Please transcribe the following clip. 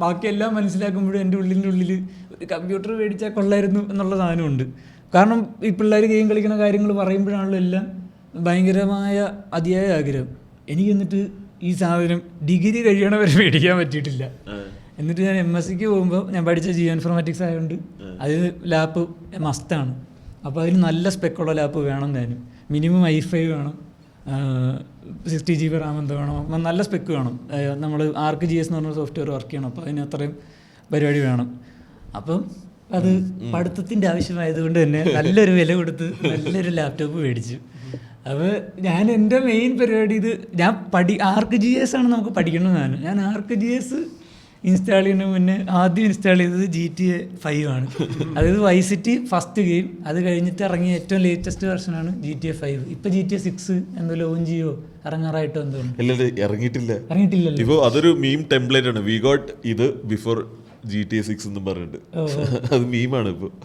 ബാക്കിയെല്ലാം മനസ്സിലാക്കുമ്പോഴും എൻ്റെ ഉള്ളിൽ ഒരു കമ്പ്യൂട്ടർ മേടിച്ചാൽ കൊള്ളായിരുന്നു എന്നുള്ള സാധനമുണ്ട്. കാരണം ഈ പിള്ളേർ ഗെയിം കളിക്കുന്ന കാര്യങ്ങൾ പറയുമ്പോഴാണല്ലോ എല്ലാം ഭയങ്കരമായ അതിയായ ആഗ്രഹം. എനിക്ക് എന്നിട്ട് ഈ സാധനം ഡിഗ്രി കഴിയണവരെ മേടിക്കാൻ പറ്റിയിട്ടില്ല. എന്നിട്ട് ഞാൻ MSc പോകുമ്പോൾ ഞാൻ പഠിച്ച ജിയോ ഇൻഫോർമാറ്റിക്സ് ആയതുകൊണ്ട് അതിന് ലാപ്പ് മസ്റ്റാണ്. അപ്പോൾ അതിന് നല്ല സ്പെക്കുള്ള ലാപ്പ് വേണം. ഞാൻ മിനിമം i5 വേണം, 60 GB റാം എന്തോ വേണം, നല്ല സ്പെക്ക് വേണം. നമ്മൾ ArcGIS എന്ന് പറഞ്ഞ സോഫ്റ്റ്വെയർ വർക്ക് ചെയ്യണം. അപ്പോൾ അതിന് അത്രയും പരിപാടി വേണം. അപ്പം അത് പഠിത്തത്തിൻ്റെ ആവശ്യമായതുകൊണ്ട് തന്നെ നല്ലൊരു വില കൊടുത്ത് നല്ലൊരു ലാപ്ടോപ്പ് മേടിച്ചു. അപ്പോൾ ഞാൻ എൻ്റെ മെയിൻ പരിപാടി ഇത് ഞാൻ ArcGIS ആണ് നമുക്ക് പഠിക്കേണ്ടതാണ്. ഞാൻ ArcGIS ഇൻസ്റ്റാൾ ചെയ്യുന്നതിന് മുന്നേ ആദ്യം ഇൻസ്റ്റാൾ ചെയ്തത് GTA 5 ആണ്. അതായത് വൈസ് സിറ്റി ഫസ്റ്റ് ഗെയിം. അത് കഴിഞ്ഞിട്ട് ഇറങ്ങിയ ഏറ്റവും ലേറ്റസ്റ്റ് വെർഷനാണ് GTA 5. ഇപ്പോൾ GTA 6 എന്തോ ലോഞ്ച് ചെയ്യോ ഇറങ്ങാറായിട്ടോ എന്തോ ഇറങ്ങിയിട്ടില്ലല്ലോ. ഇപ്പോൾ അതൊരു മീം ടെംപ്ലേറ്റ് ആണ്. വി ഗോട്ട് ഇത് ബിഫോർ GTA 6 എന്ന് പറഞ്ഞിട്ട് അത് മീമാണ് ഇപ്പോൾ.